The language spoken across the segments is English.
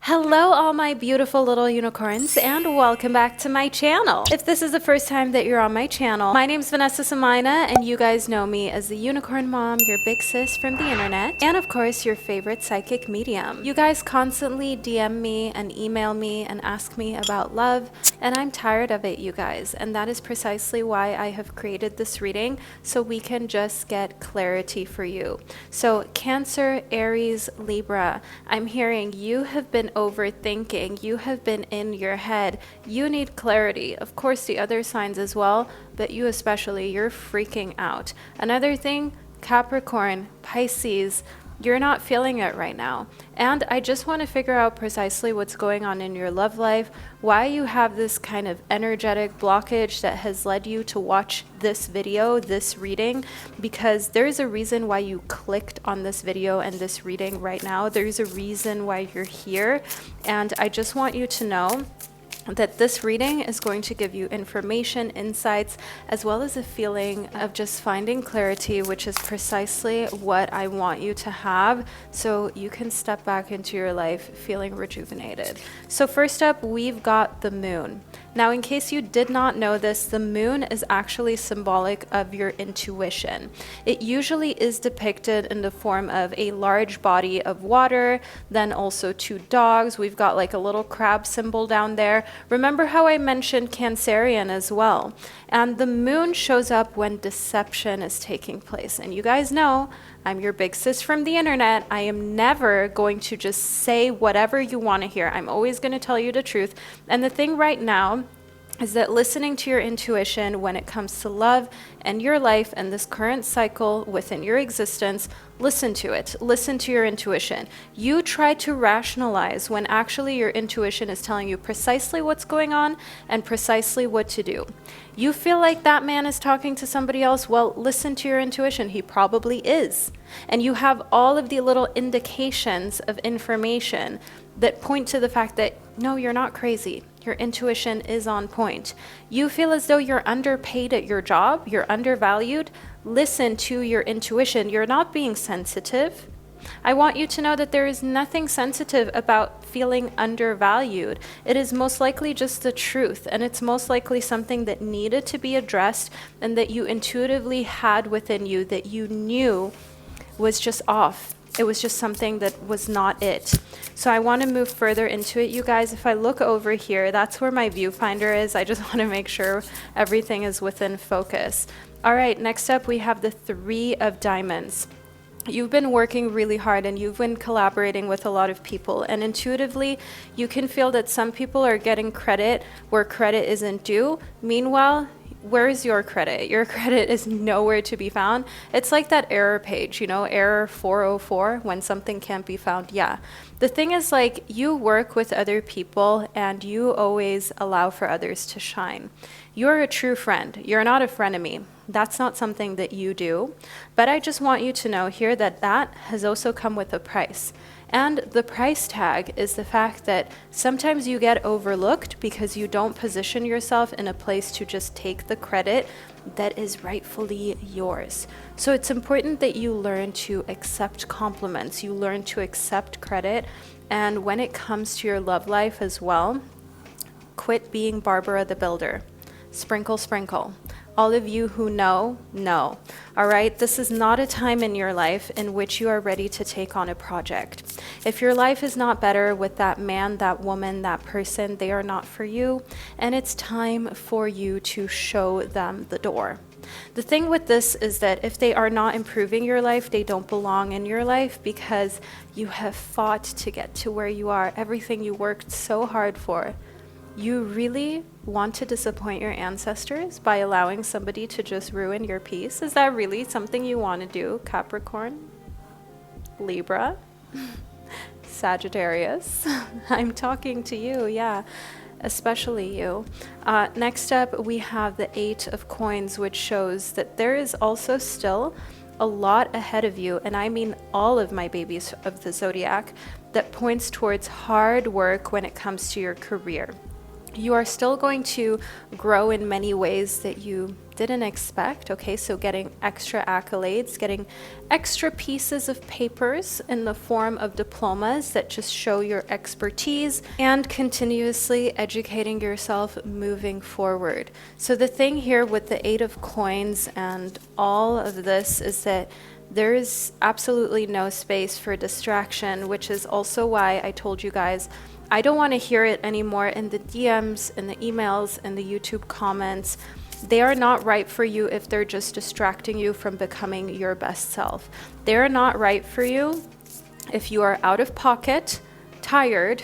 Hello all my beautiful little unicorns and welcome back to my channel. If this is the first time that you're on my channel, my name's Vanessa Somuayina and you guys know me as the unicorn mom, your big sis from the internet, and of course your favorite psychic medium. You guys constantly DM me and email me and ask me about love, and I'm tired of it, you guys, and that is precisely why I have created this reading, so we can just get clarity for you. So Cancer, Aries, Libra, I'm hearing you have been overthinking, you have been in your head, you need clarity. Of course the other signs as well, but you especially, you're freaking out. Another thing, Capricorn, Pisces, you're not feeling it right now. And I just want to figure out precisely what's going on in your love life, why you have this kind of energetic blockage that has led you to watch this video, this reading, because there's a reason why you clicked on this video and this reading right now. There's a reason why you're here. And I just want you to know that this reading is going to give you information, insights, as well as a feeling of just finding clarity, which is precisely what I want you to have so you can step back into your life feeling rejuvenated. So first up, we've got the moon. Now, in case you did not know this, the moon is actually symbolic of your intuition. It usually is depicted in the form of a large body of water, then also two dogs. We've got like a little crab symbol down there. Remember how I mentioned Cancerian as well. And the moon shows up when deception is taking place. And you guys know, I'm your big sis from the internet. I am never going to just say whatever you want to hear. I'm always going to tell you the truth. And the thing right now is that listening to your intuition when it comes to love and your life and this current cycle within your existence, listen to it. Listen to your intuition. You try to rationalize when actually your intuition is telling you precisely what's going on and precisely what to do. You feel like that man is talking to somebody else? Well, listen to your intuition. He probably is. And you have all of the little indications of information that point to the fact that, no, you're not crazy. Your intuition is on point. You feel as though you're underpaid at your job, you're undervalued. Listen to your intuition. You're not being sensitive. I want you to know that there is nothing sensitive about feeling undervalued. It is most likely just the truth, and it's most likely something that needed to be addressed and that you intuitively had within you that you knew was just off. It was just something that was not it. So I want to move further into it, you guys. If I look over here, that's where my viewfinder is. I just want to make sure everything is within focus. All right, next up we have the Three of Diamonds. You've been working really hard and you've been collaborating with a lot of people, and intuitively you can feel that some people are getting credit where credit isn't due. Meanwhile, where's your credit? Your credit is nowhere to be found. It's like that error page, you know, error 404 when something can't be found. Yeah. The thing is, like, you work with other people and you always allow for others to shine. You're a true friend. You're not a frenemy. That's not something that you do. But I just want you to know here that that has also come with a price. And the price tag is the fact that sometimes you get overlooked because you don't position yourself in a place to just take the credit that is rightfully yours. So it's important that you learn to accept compliments, you learn to accept credit, and when it comes to your love life as well, quit being Barbara the Builder. Sprinkle, sprinkle. All of you who know. All right, this is not a time in your life in which you are ready to take on a project. If your life is not better with that man, that woman, that person, they are not for you, and it's time for you to show them the door. The thing with this is that if they are not improving your life, they don't belong in your life because you have fought to get to where you are, everything you worked so hard for. You really want to disappoint your ancestors by allowing somebody to just ruin your peace? Is that really something you want to do, Capricorn, Libra, Sagittarius? I'm talking to you, yeah, especially you. Next up, we have the Eight of Coins, which shows that there is also still a lot ahead of you, and I mean all of my babies of the zodiac, that points towards hard work when it comes to your career. You are still going to grow in many ways that you didn't expect. Okay, so getting extra accolades, getting extra pieces of papers in the form of diplomas that just show your expertise, and continuously educating yourself moving forward. So the thing here with the Eight of Coins and all of this is that there is absolutely no space for distraction, which is also why I told you guys I don't want to hear it anymore in the DMs, in the emails, in the YouTube comments. They are not right for you if they're just distracting you from becoming your best self. They're not right for you if you are out of pocket, tired,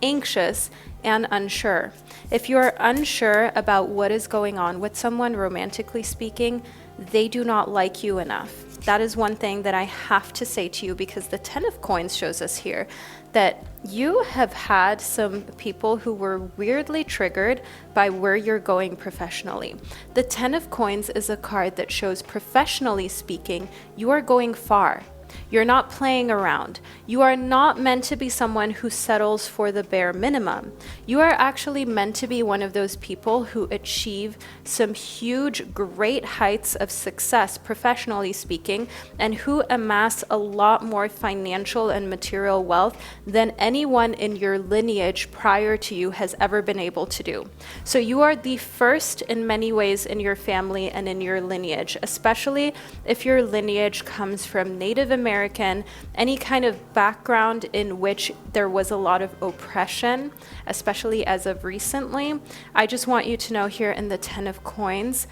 anxious, and unsure. If you are unsure about what is going on with someone, romantically speaking, they do not like you enough. That is one thing that I have to say to you, because the Ten of Coins shows us here that you have had some people who were weirdly triggered by where you're going professionally. The Ten of Coins is a card that shows, professionally speaking, you are going far. You're not playing around. You are not meant to be someone who settles for the bare minimum. You are actually meant to be one of those people who achieve some huge, great heights of success, professionally speaking, and who amass a lot more financial and material wealth than anyone in your lineage prior to you has ever been able to do. So you are the first in many ways in your family and in your lineage, especially if your lineage comes from Native American, any kind of background in which there was a lot of oppression, especially as of recently. I just want you to know here in the Ten of Coins,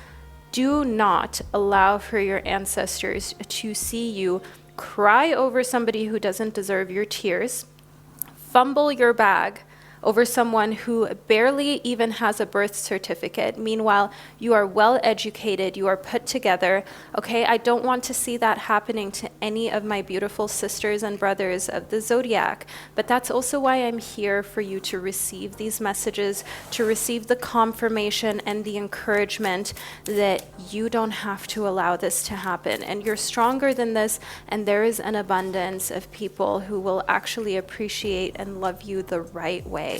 do not allow for your ancestors to see you cry over somebody who doesn't deserve your tears, fumble your bag over someone who barely even has a birth certificate. Meanwhile, you are well educated, you are put together. Okay, I don't want to see that happening to any of my beautiful sisters and brothers of the zodiac, but that's also why I'm here for you to receive these messages, to receive the confirmation and the encouragement that you don't have to allow this to happen, and you're stronger than this, and there is an abundance of people who will actually appreciate and love you the right way.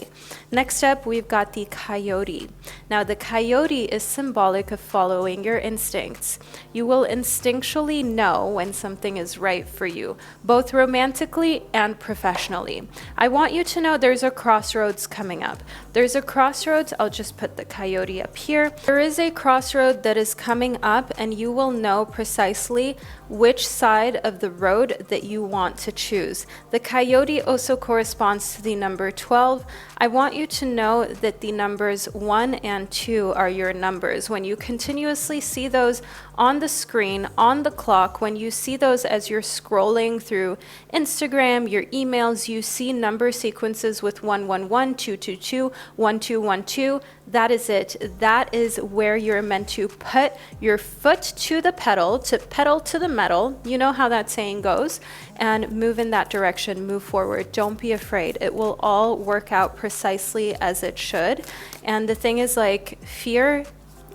Next up, we've got the coyote. Now, the coyote is symbolic of following your instincts. You will instinctually know when something is right for you, both romantically and professionally. I want you to know there's a crossroads coming up. There's a crossroads. I'll just put the coyote up here. There is a crossroad that is coming up, and you will know precisely which side of the road that you want to choose. The coyote also corresponds to the number 12. I want you to know that the numbers 1 and 2 are your numbers. When you continuously see those on the screen, on the clock, when you see those as you're scrolling through Instagram, your emails, you see number sequences with 111, 222, 1212. That is it. That is where you're meant to put your foot to the pedal to the metal. You know how that saying goes. And move in that direction, move forward. Don't be afraid. It will all work out precisely as it should. And the thing is, like, fear,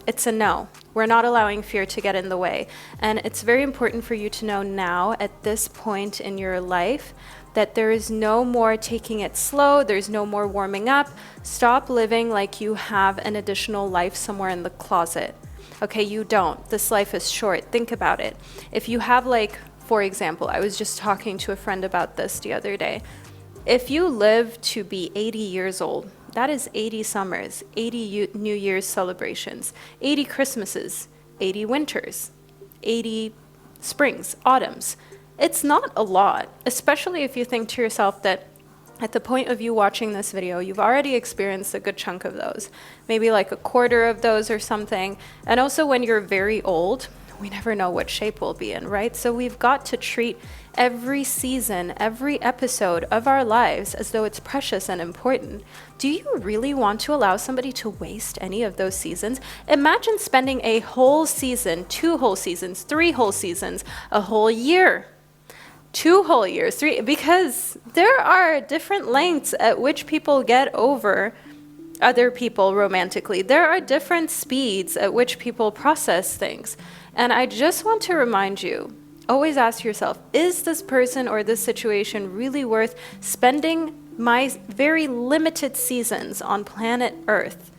it's a no. We're not allowing fear to get in the way. And it's very important for you to know now, at this point in your life, that there is no more taking it slow. There's no more warming up. Stop living like you have an additional life somewhere in the closet. Okay, you don't. This life is short. Think about it. If you have, like, for example, I was just talking to a friend about this the other day. If you live to be 80 years old, that is 80 summers, 80 New Year's celebrations, 80 Christmases, 80 winters, 80 springs, autumns. It's not a lot, especially if you think to yourself that at the point of you watching this video, you've already experienced a good chunk of those, maybe like a quarter of those or something. And also when you're very old, we never know what shape we'll be in, right? So we've got to treat every season, every episode of our lives as though it's precious and important. Do you really want to allow somebody to waste any of those seasons? Imagine spending a whole season, 2 whole seasons, 3 whole seasons, a whole year, 2 whole years, 3, because there are different lengths at which people get over other people romantically. There are different speeds at which people process things. And I just want to remind you, always ask yourself, is this person or this situation really worth spending my very limited seasons on planet Earth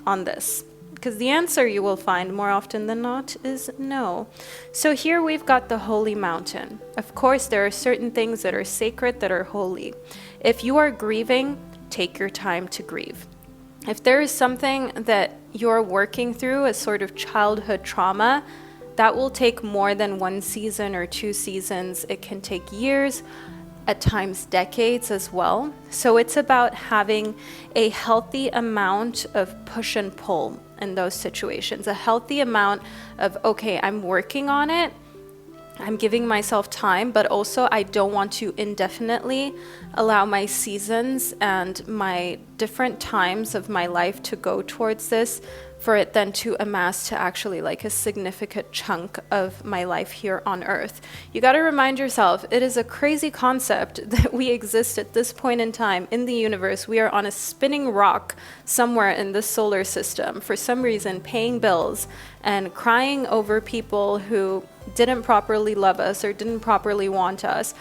on this? Because the answer you will find more often than not is no. So here we've got the holy mountain. Of course, there are certain things that are sacred, that are holy. If you are grieving, take your time to grieve. If there is something that you're working through, a sort of childhood trauma, that will take more than 1 season or 2 seasons. It can take years, at times decades as well. So it's about having a healthy amount of push and pull in those situations, a healthy amount of, okay, I'm working on it, I'm giving myself time, but also I don't want to indefinitely allow my seasons and my different times of my life to go towards this, for it then to amass to actually like a significant chunk of my life here on earth. You got to remind yourself, it is a crazy concept that we exist at this point in time in the universe. We are on a spinning rock somewhere in the solar system, for some reason paying bills and crying over people who didn't properly love us or didn't properly want us.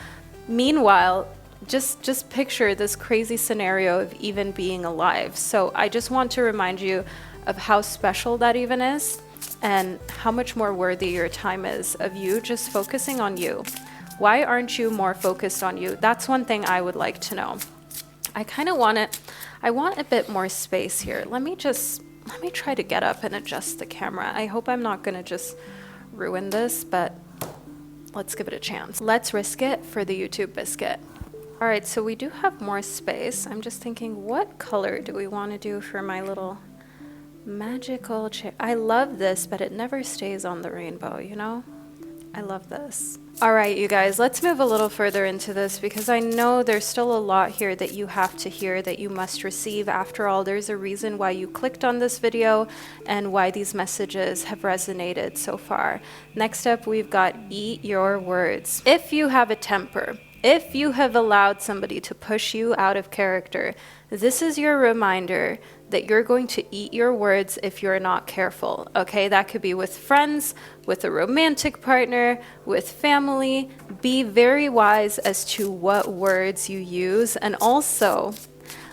Meanwhile, just picture this crazy scenario of even being alive. So I just want to remind you of how special that even is, and how much more worthy your time is of you just focusing on you. Why aren't you more focused on you? That's one thing I would like to know. I want a bit more space here. Let me try to get up and adjust the camera. I hope I'm not gonna just ruin this, but let's give it a chance. Let's risk it for the YouTube biscuit. All right, so we do have more space. I'm just thinking, what color do we want to do for my little magical chair? I love this, but it never stays on the rainbow, you know? I love this. All right, you guys, let's move a little further into this, because I know there's still a lot here that you have to hear, that you must receive. After all, there's a reason why you clicked on this video and why these messages have resonated so far. Next up, we've got eat your words. If you have a temper, if you have allowed somebody to push you out of character, this is your reminder that you're going to eat your words if you're not careful, okay? That could be with friends, with a romantic partner, with family. Be very wise as to what words you use. And also,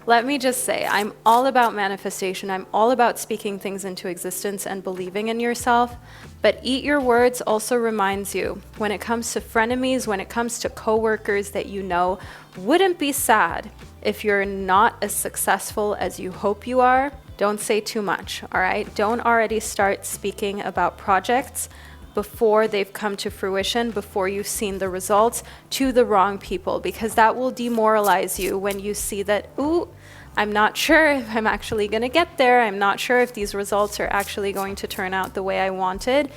let me just say, I'm all about manifestation. I'm all about speaking things into existence and believing in yourself. But eat your words also reminds you, when it comes to frenemies, when it comes to coworkers that you know, wouldn't be sad if you're not as successful as you hope you are. Don't say too much, all right? Don't already start speaking about projects before they've come to fruition, before you've seen the results, to the wrong people, because that will demoralize you when you see that, ooh, I'm not sure if I'm actually going to get there. I'm not sure if these results are actually going to turn out the way I wanted.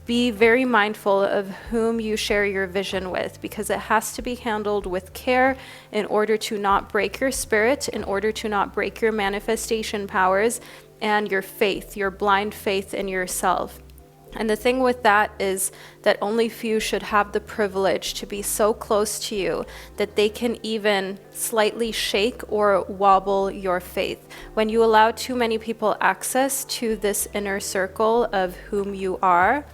Be very mindful of whom you share your vision with, because it has to be handled with care in order to not break your spirit, in order to not break your manifestation powers and your faith, your blind faith in yourself. And the thing with that is that only few should have the privilege to be so close to you that they can even slightly shake or wobble your faith. When you allow too many people access to this inner circle of whom you are,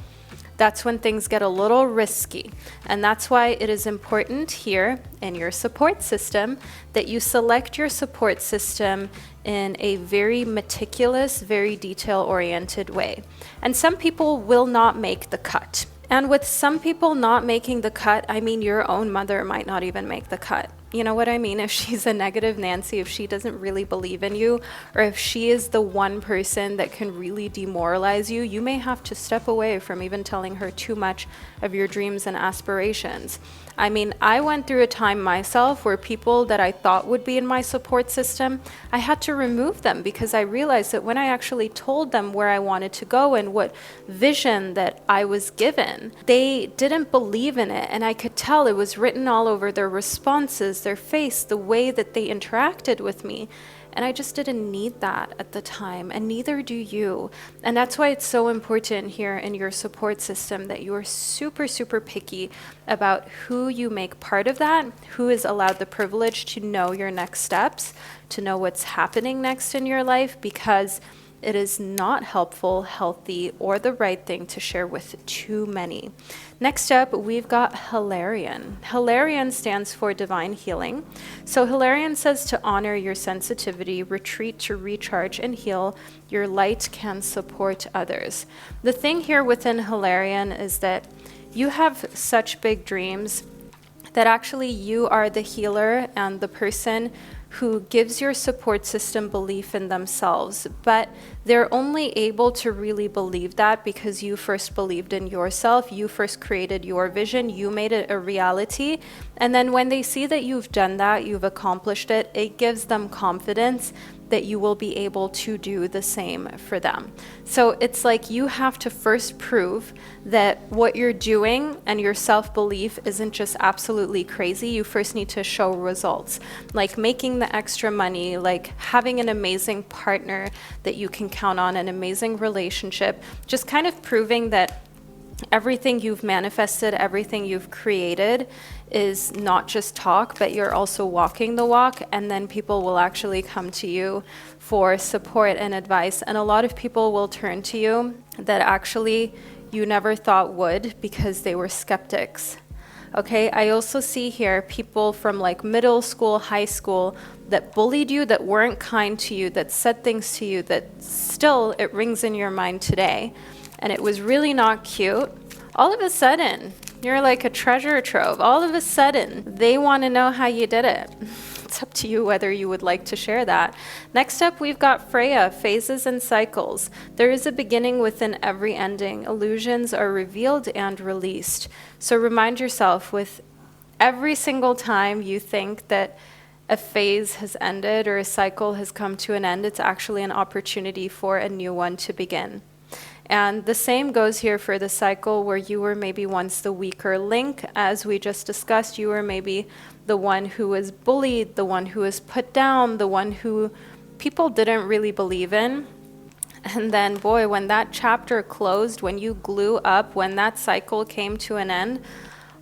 that's when things get a little risky. And that's why it is important here in your support system that you select your support system in a very meticulous, very detail-oriented way. And some people will not make the cut. And with some people not making the cut, I mean your own mother might not even make the cut. You know what I mean? If she's a negative Nancy, if she doesn't really believe in you, or if she is the one person that can really demoralize you, you may have to step away from even telling her too much of your dreams and aspirations. I mean, I went through a time myself where people that I thought would be in my support system, I had to remove them, because I realized that when I actually told them where I wanted to go and what vision that I was given, they didn't believe in it. And I could tell it was written all over their responses, their face, the way that they interacted with me. And I just didn't need that at the time, and neither do you. And that's why it's so important here in your support system that you are super, super picky about who you make part of that, who is allowed the privilege to know your next steps, to know what's happening next in your life, because It is not helpful, healthy, or the right thing to share with too many. Next up, we've got Hilarion. Hilarion stands for divine healing. So Hilarion says to honor your sensitivity, retreat to recharge and heal. Your light can support others. The thing here within Hilarion is that you have such big dreams that actually you are the healer and the person who gives your support system belief in themselves, but they're only able to really believe that because you first believed in yourself, you first created your vision, you made it a reality, and then when they see that you've done that, you've accomplished it, it gives them confidence that you will be able to do the same for them. So it's like you have to first prove that what you're doing and your self-belief isn't just absolutely crazy. You first need to show results, like making the extra money, like having an amazing partner that you can count on, an amazing relationship, just kind of proving that everything you've manifested, everything you've created is not just talk, but you're also walking the walk, and then people will actually come to you for support and advice. And a lot of people will turn to you that actually you never thought would because they were skeptics. Okay, I also see here people from like middle school, high school that bullied you, that weren't kind to you, that said things to you that still it rings in your mind today. And it was really not cute. All of a sudden, you're like a treasure trove. All of a sudden, they want to know how you did it. It's up to you whether you would like to share that. Next up, we've got Freya, phases and cycles. There is a beginning within every ending. Illusions are revealed and released. So remind yourself with every single time you think that a phase has ended or a cycle has come to an end, it's actually an opportunity for a new one to begin. And the same goes here for the cycle where you were maybe once the weaker link. As we just discussed, you were maybe the one who was bullied, the one who was put down, the one who people didn't really believe in. And then, boy, when that chapter closed, when you glue up, when that cycle came to an end,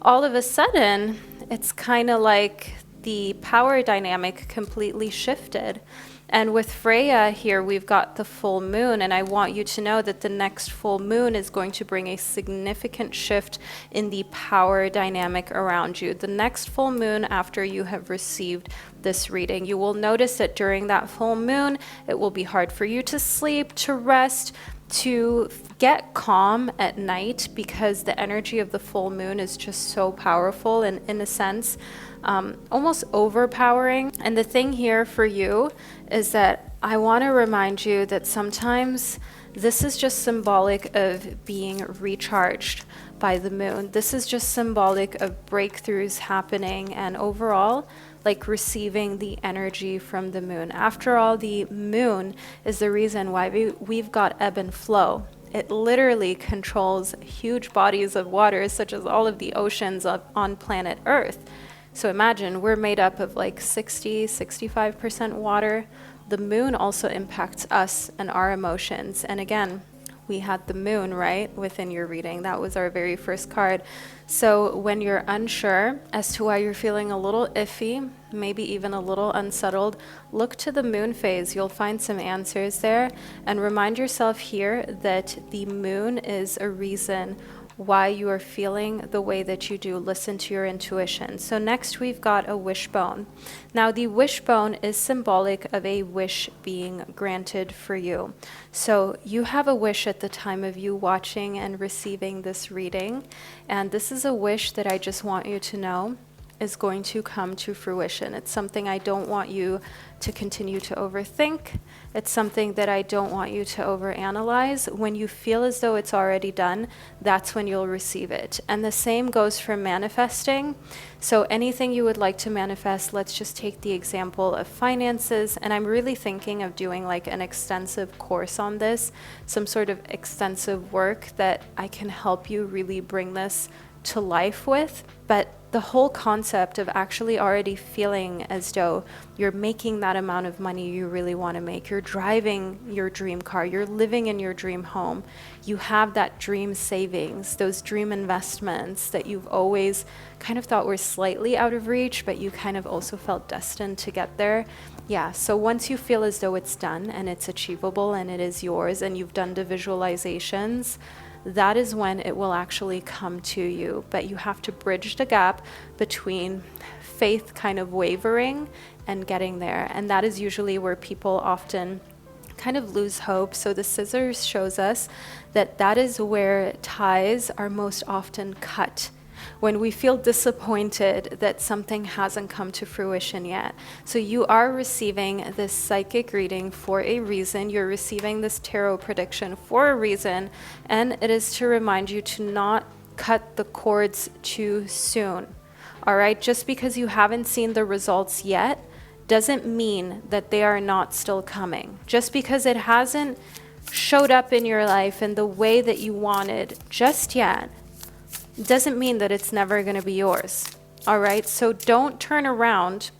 all of a sudden, it's kind of like the power dynamic completely shifted. And with Freya here, we've got the full moon, and I want you to know that the next full moon is going to bring a significant shift in the power dynamic around you. The next full moon after you have received this reading, you will notice that during that full moon, it will be hard for you to sleep, to rest, to get calm at night, because the energy of the full moon is just so powerful and, in a sense, almost overpowering. And the thing here for you is that I want to remind you that sometimes this is just symbolic of being recharged by the moon. This is just symbolic of breakthroughs happening and overall like receiving the energy from the moon. After all, the moon is the reason why we've got ebb and flow. It literally controls huge bodies of water, such as all of the oceans on planet Earth. So imagine we're made up of like 65% water. The moon also impacts us and our emotions. And again, we had the moon, right, within your reading. That was our very first card. So when you're unsure as to why you're feeling a little iffy, maybe even a little unsettled, look to the moon phase. You'll find some answers there. And remind yourself here that the moon is a reason why you are feeling the way that you do. Listen to your intuition. So next we've got a wishbone. Now the wishbone is symbolic of a wish being granted for you. So you have a wish at the time of you watching and receiving this reading, and this is a wish that I just want you to know is going to come to fruition. It's something I don't want you to continue to overthink. It's something that I don't want you to overanalyze. When you feel as though it's already done, that's when you'll receive it. And the same goes for manifesting. So anything you would like to manifest, let's just take the example of finances. And I'm really thinking of doing like an extensive course on this, some sort of extensive work that I can help you really bring this to life with. But the whole concept of actually already feeling as though you're making that amount of money you really want to make, you're driving your dream car, you're living in your dream home, you have that dream savings, those dream investments that you've always kind of thought were slightly out of reach, but you kind of also felt destined to get there. Yeah, so once you feel as though it's done and it's achievable and it is yours and you've done the visualizations, that is when it will actually come to you. But you have to bridge the gap between faith kind of wavering and getting there. And that is usually where people often kind of lose hope. So the scissors shows us that that is where ties are most often cut, when we feel disappointed that something hasn't come to fruition yet. So you are receiving this psychic reading for a reason. You're receiving this tarot prediction for a reason, and it is to remind you to not cut the cords too soon. All right, just because you haven't seen the results yet doesn't mean that they are not still coming. Just because it hasn't showed up in your life in the way that you wanted just yet doesn't mean that it's never going to be yours. All right, so don't turn around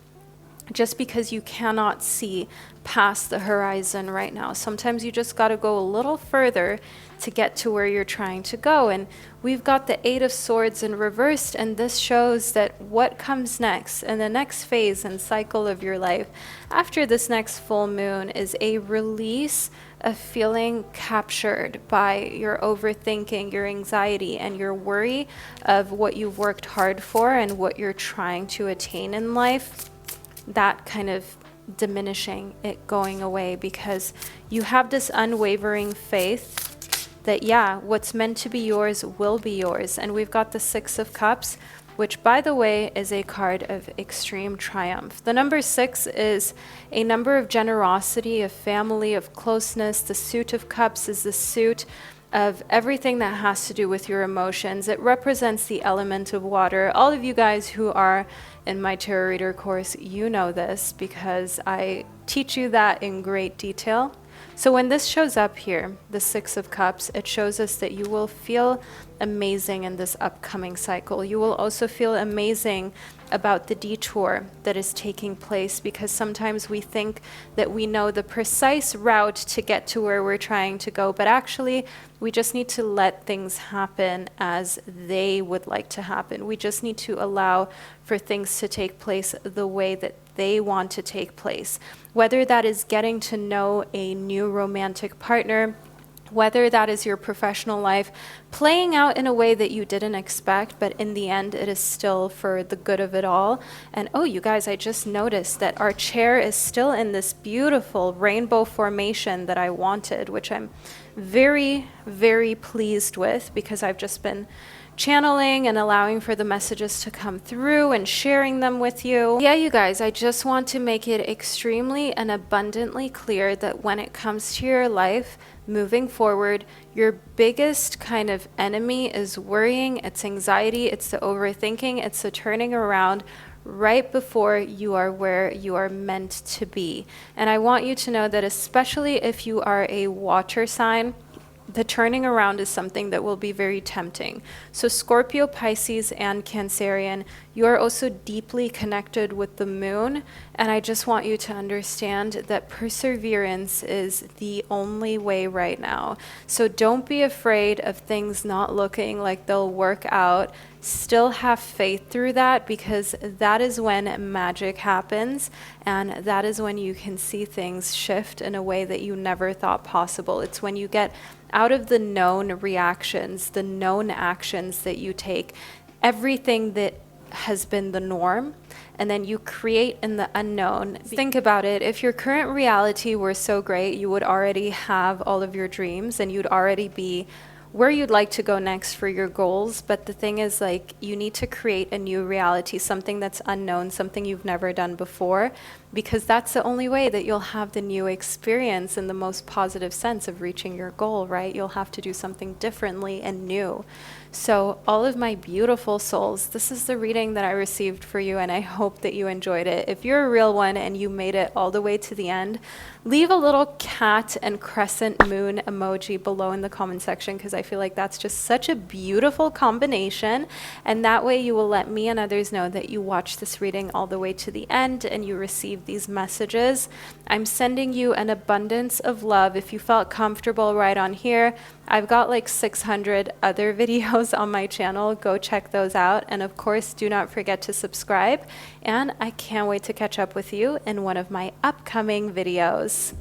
just because you cannot see past the horizon right now. Sometimes you just got to go a little further to get to where you're trying to go. And we've got the Eight of Swords in reversed, and this shows that what comes next in the next phase and cycle of your life after this next full moon is a release of feeling captured by your overthinking, your anxiety, and your worry of what you've worked hard for and what you're trying to attain in life. That kind of diminishing, it going away, because you have this unwavering faith that, yeah, what's meant to be yours will be yours. And we've got the Six of Cups, which, by the way, is a card of extreme triumph. The number 6 is a number of generosity, of family, of closeness. The Suit of Cups is the suit of everything that has to do with your emotions. It represents the element of water. All of you guys who are in my tarot reader course, you know this because I teach you that in great detail. So when this shows up here, the Six of Cups, it shows us that you will feel amazing in this upcoming cycle. You will also feel amazing about the detour that is taking place, because sometimes we think that we know the precise route to get to where we're trying to go, but actually we just need to let things happen as they would like to happen. We just need to allow for things to take place the way that they want to take place. Whether that is getting to know a new romantic partner, whether that is your professional life playing out in a way that you didn't expect, but in the end, it is still for the good of it all. And oh, you guys, I just noticed that our chair is still in this beautiful rainbow formation that I wanted, which I'm very, very pleased with, because I've just been channeling and allowing for the messages to come through and sharing them with you. Yeah, you guys, I just want to make it extremely and abundantly clear that when it comes to your life, moving forward, your biggest kind of enemy is worrying, it's anxiety, it's the overthinking, it's the turning around right before you are where you are meant to be. And I want you to know that, especially if you are a water sign, the turning around is something that will be very tempting. So Scorpio, Pisces, and Cancerian, you are also deeply connected with the moon. And I just want you to understand that perseverance is the only way right now. So don't be afraid of things not looking like they'll work out. Still have faith through that, because that is when magic happens, and that is when you can see things shift in a way that you never thought possible. It's when you get out of the known reactions, the known actions that you take, everything that has been the norm, and then you create in the unknown. Think about it. If your current reality were so great, you would already have all of your dreams and you'd already be where you'd like to go next for your goals. But the thing is, like, you need to create a new reality, something that's unknown, something you've never done before, because that's the only way that you'll have the new experience in the most positive sense of reaching your goal, right? You'll have to do something differently and new. So all of my beautiful souls, this is the reading that I received for you, and I hope that you enjoyed it. If you're a real one and you made it all the way to the end, leave a little cat and crescent moon emoji below in the comment section, because I feel like that's just such a beautiful combination. And that way you will let me and others know that you watched this reading all the way to the end and you received of these messages. I'm sending you an abundance of love. If you felt comfortable right on here, I've got like 600 other videos on my channel. Go check those out. And of course, do not forget to subscribe. And I can't wait to catch up with you in one of my upcoming videos.